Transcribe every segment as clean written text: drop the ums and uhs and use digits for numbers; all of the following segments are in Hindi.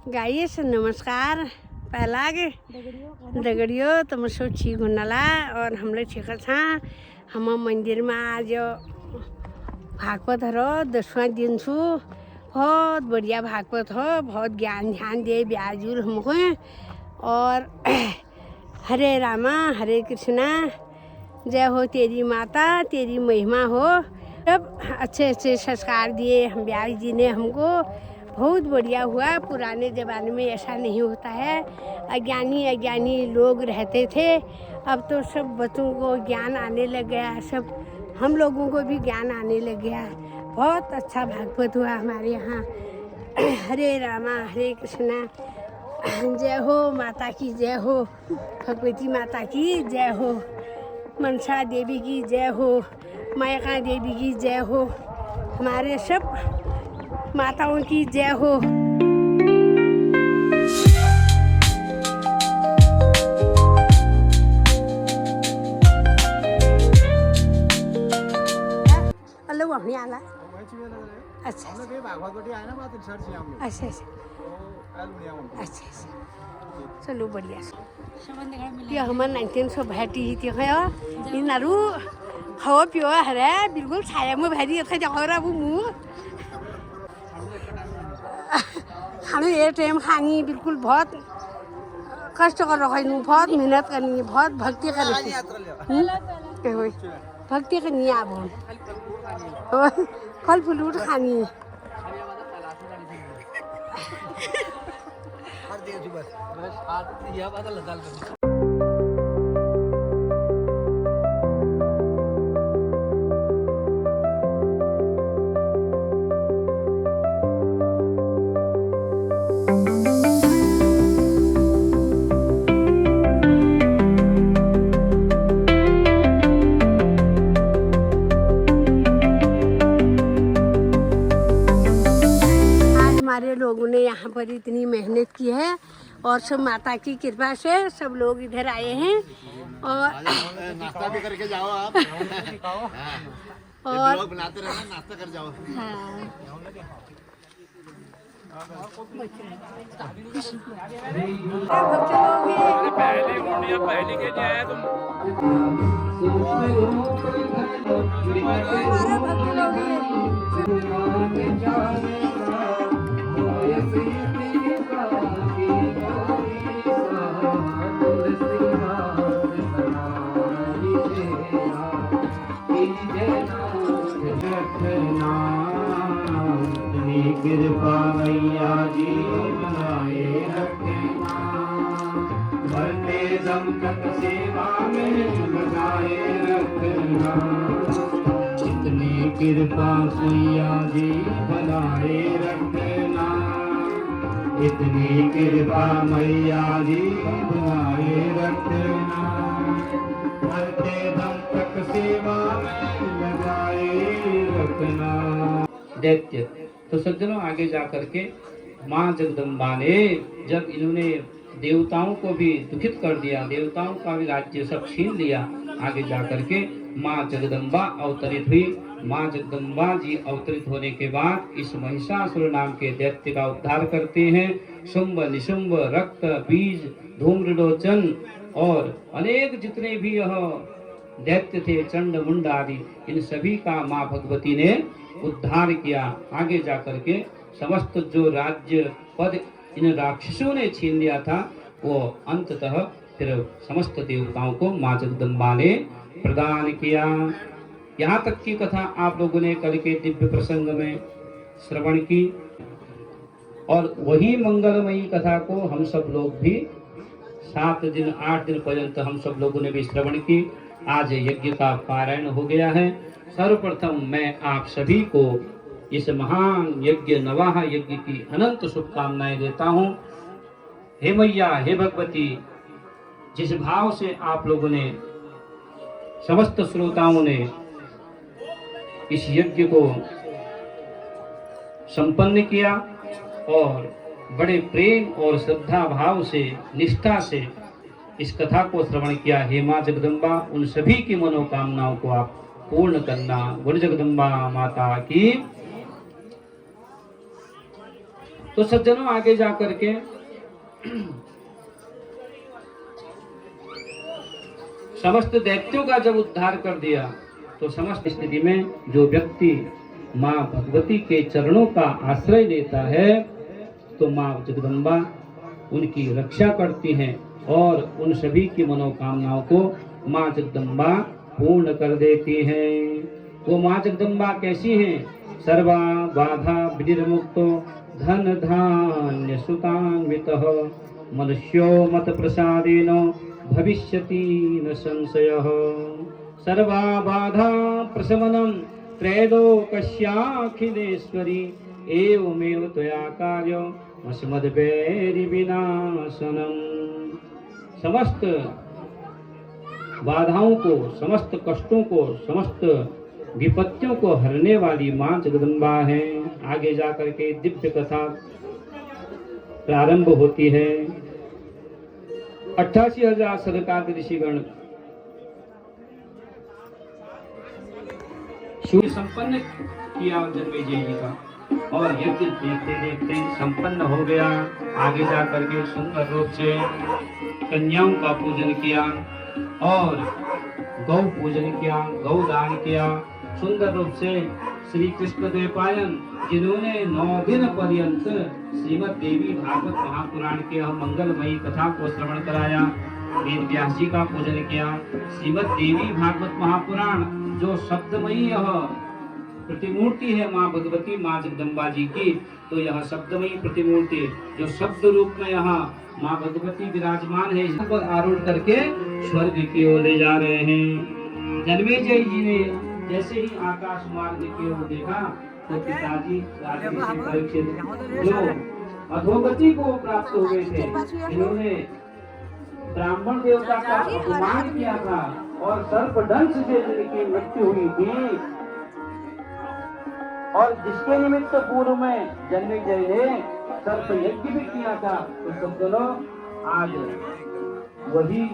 गाइस नमस्कार। पहला दगड़ियो तुम सो ठीक होनला और हमले ठीक था। हम मंदिर में आज भागवत हरो 10वां दिन छू। बहुत बढ़िया भागवत हो, बहुत ज्ञान ध्यान दे ब्याजूर हमको। और हरे रामा हरे कृष्णा, जय हो तेरी माता, तेरी महिमा हो। सब अच्छे अच्छे संस्कार दिए हम ब्याज जी ने हमको। बहुत बढ़िया हुआ। पुराने ज़माने में ऐसा नहीं होता है, अज्ञानी लोग रहते थे। अब तो सब बच्चों को ज्ञान आने लग गया, सब हम लोगों को भी ज्ञान आने लग गया। बहुत अच्छा भागवत हुआ हमारे यहाँ। हरे रामा हरे कृष्णा, जय हो माता की जय हो, भगवती माता की जय हो, मनसा देवी की जय हो, मायका देवी की जय हो, हमारे सब माताओं की जय हो। हेलो वहाँ आला। अच्छा अच्छा अच्छा, चलो बढ़िया। ये हमारे 1900 भेटी थी इनारू खाओ पियो हरे बिल्कुल छाया में भारी देखा वो मुँह खाने ये टाइम खानी बिल्कुल बहुत कष्ट कर रखा है, बहुत मेहनत करनी है, बहुत भक्ति करनी है। भक्ति करनी है अब फल फ्रूट खानी है। हमारे लोगों ने यहाँ पर इतनी मेहनत की है और सब माता की कृपा से सब लोग इधर आए हैं। और नाश्ता भी करके जाओ आप। और लोग बनाते रहना, नाश्ता कर जाओ। पहले के लिए आया तुम। हमारा भक्त लोग कृपा मैया जी बनाए रखना, मरते दम तक सेवा में लगाए रखना। इतनी कृपा मैया जी बनाए रखना, इतनी कृपा मैया जी बनाए रखना, मरते दम तक सेवा में लगाए रखना। दैत्य तो सज्जनों आगे जा करके माँ जगदम्बा ने जब इन्होंने देवताओं को भी दुखित कर दिया, देवताओं का भी राज्य सब छीन लिया, आगे जा करके माँ जगदम्बा अवतरित हुई। माँ जगदम्बा जी अवतरित होने के बाद इस महिषासुर नाम के दैत्य का उद्धार करते हैं। शुंभ निशुंभ रक्त बीज धूम्रलोचन और अनेक जितने भी यह दैत्य थे, चंड मुंड आदि, इन सभी का माँ भगवती ने उद्धार किया। आगे जाकर के समस्त जो राज्य पद इन राक्षसों ने छीन लिया था, वो अंततः फिर समस्त देवताओं को माँ जगदम्बा ने प्रदान किया। यहाँ तक की कथा आप लोगों ने कल के दिव्य प्रसंग में श्रवण की और वही मंगलमयी कथा को हम सब लोग भी 7 दिन 8 दिन पर्यंत हम सब लोगों ने भी श्रवण की। आज यज्ञ का पारायण हो गया है। सर्वप्रथम मैं आप सभी को इस महान यज्ञ नवाह यज्ञ की अनंत शुभकामनाएं देता हूं। हे मैया हे भगवती, जिस भाव से आप लोगों ने समस्त श्रोताओं ने इस यज्ञ को संपन्न किया और बड़े प्रेम और श्रद्धा भाव से निष्ठा से इस कथा को श्रवण किया, हे माँ जगदम्बा उन सभी की मनोकामनाओं को आप पूर्ण करना। बोल जगदम्बा माता की। तो सज्जनों आगे जा करके समस्त दैत्यों का जब उद्धार कर दिया तो समस्त स्थिति में जो व्यक्ति माँ भगवती के चरणों का आश्रय लेता है तो माँ जगदम्बा उनकी रक्षा करती हैं और उन सभी की मनोकामनाओं को माँ जगदम्बा पूर्ण कर देती हैं। वो माँ जगदम्बा कैसी हैं? सर्वा बाधा विनिर्मुक्तो धन धान्य सुतान्वितः मनुष्यो मत प्रसादेन भविष्यति न संशयः। सर्वा बाधा प्रशमनं त्रैलोक्याखिलेश्वरी एवमेव त्वया कार्यमस्मद्वैरि विनाशनम्। समस्त बाधाओं को, समस्त कष्टों को, समस्त विपत्तियों को हरने वाली माँ जगदम्बा है। आगे जाकर के दिव्य कथा प्रारंभ होती है। 88,000 सरकार ऋषिगण सूर्य संपन्न किया जन्मेजय जी का और यज्ञ देखते देखते संपन्न हो गया। आगे जाकर के सुंदर रूप से कन्याओं का पूजन किया और गौ पूजन किया, गौदान किया। सुंदर रूप से श्री कृष्ण द्वैपायन जिन्होंने 9 दिन पर्यंत श्रीमद देवी भागवत महापुराण के मंगलमयी कथा को श्रवण कराया, वेद व्यास जी का पूजन किया। श्रीमद देवी भागवत महापुराण जो शब्दमयी यह प्रतिमूर्ति है माँ भगवती माँ जगदम्बा जी की, तो यह शब्दमयी प्रतिमूर्ति जो शब्द रूप में यहाँ माँ भगवती विराजमान है, इस पर आरूढ़ करके स्वर्ग की ओर ले जा रहे हैं। जन्मेजय जी ने जैसे ही आकाश मार्ग की ओर देखा तो पिताजी परीक्षित जो अधोगति को प्राप्त हो गए थे, इन्होंने ब्राह्मण देवता का अपमान किया था और सर्पदंश से जिनकी मृत्यु हुई थी और जिसके निमित्त पूर्व में जन्मेजय ने सर्प यज्ञ भी किया था, तो सब दोनों आज वही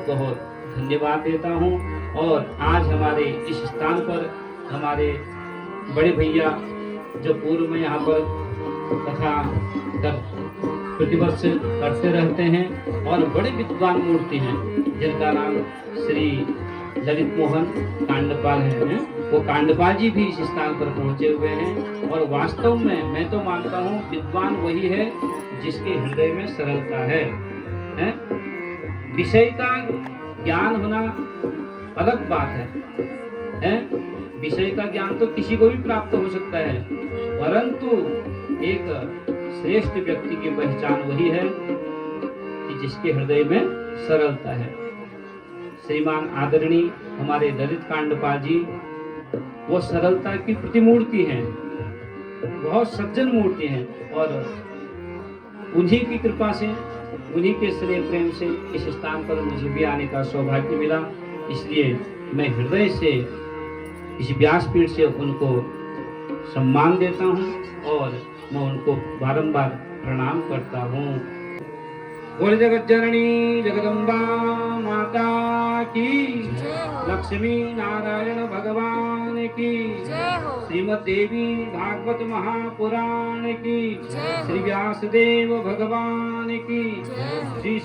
बहुत धन्यवाद देता हूँ। और आज हमारे इस स्थान पर हमारे बड़े भैया जो पूर्व में यहाँ पर कथा प्रतिवर्ष करते रहते हैं और बड़े विद्वान मूर्ति हैं जिनका नाम श्री ललित मोहन कांडपाल है। वो कांडपाल जी भी इस स्थान पर पहुंचे हुए हैं और वास्तव में मैं तो मानता हूँ विद्वान वही है जिसके हृदय में सरलता है? विषय का ज्ञान होना अलग बात है? विषय का ज्ञान तो किसी को भी प्राप्त हो सकता है, परंतु एक श्रेष्ठ व्यक्ति की पहचान वही है कि जिसके हृदय में सरलता है। श्रीमान आदरणीय हमारे ललित कांडपाल जी वो सरलता की प्रतिमूर्ति हैं, बहुत सज्जन मूर्ति हैं और उन्हीं की कृपा से, उन्हीं के स्नेह प्रेम से इस स्थान पर मुझे भी आने का सौभाग्य मिला। इसलिए मैं हृदय से इस व्यासपीठ से उनको सम्मान देता हूँ और मैं उनको बारंबार प्रणाम करता हूँ। बोल जगत जननी जगदम्बा माता की, लक्ष्मी नारायण भगवान की, श्रीमद देवी भागवत महापुराण की, श्री व्यासदेव भगवान की, श्री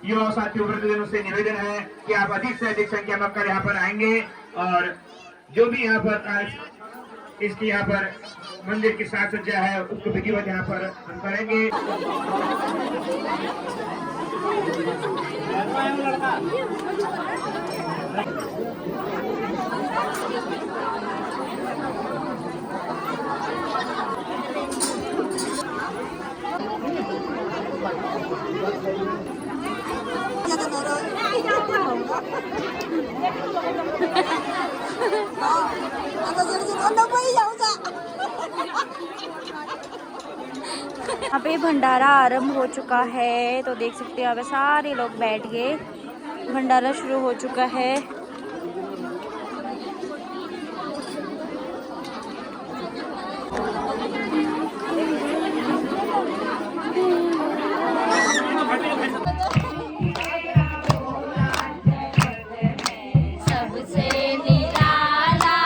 युवा साथियों वृद्धजनों से निवेदन है कि आप अधिक से अधिक संख्या में कर यहाँ पर आएंगे और जो भी यहाँ पर इसकी यहाँ पर मंदिर की साज सज्जा है उसको विधिवत यहाँ पर हम करेंगे। आता जर अन्नपाणी जाऊ यहाँ पे भंडारा आरंभ हो चुका है, तो देख सकते हो यहाँ पे सारे लोग बैठ गए, भंडारा शुरू हो चुका है। सबसे निराला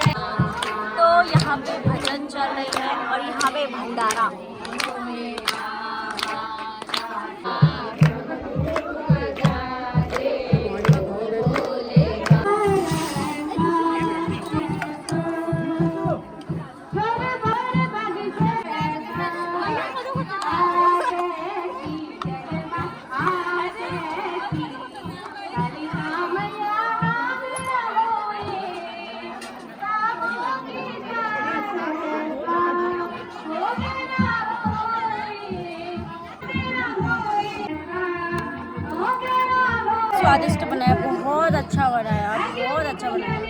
है, तो यहाँ पे भजन चल रही है और यहाँ पे भंडारा। स्वादिष्ट बनाया, बहुत अच्छा बनाया, बहुत अच्छा बनाया।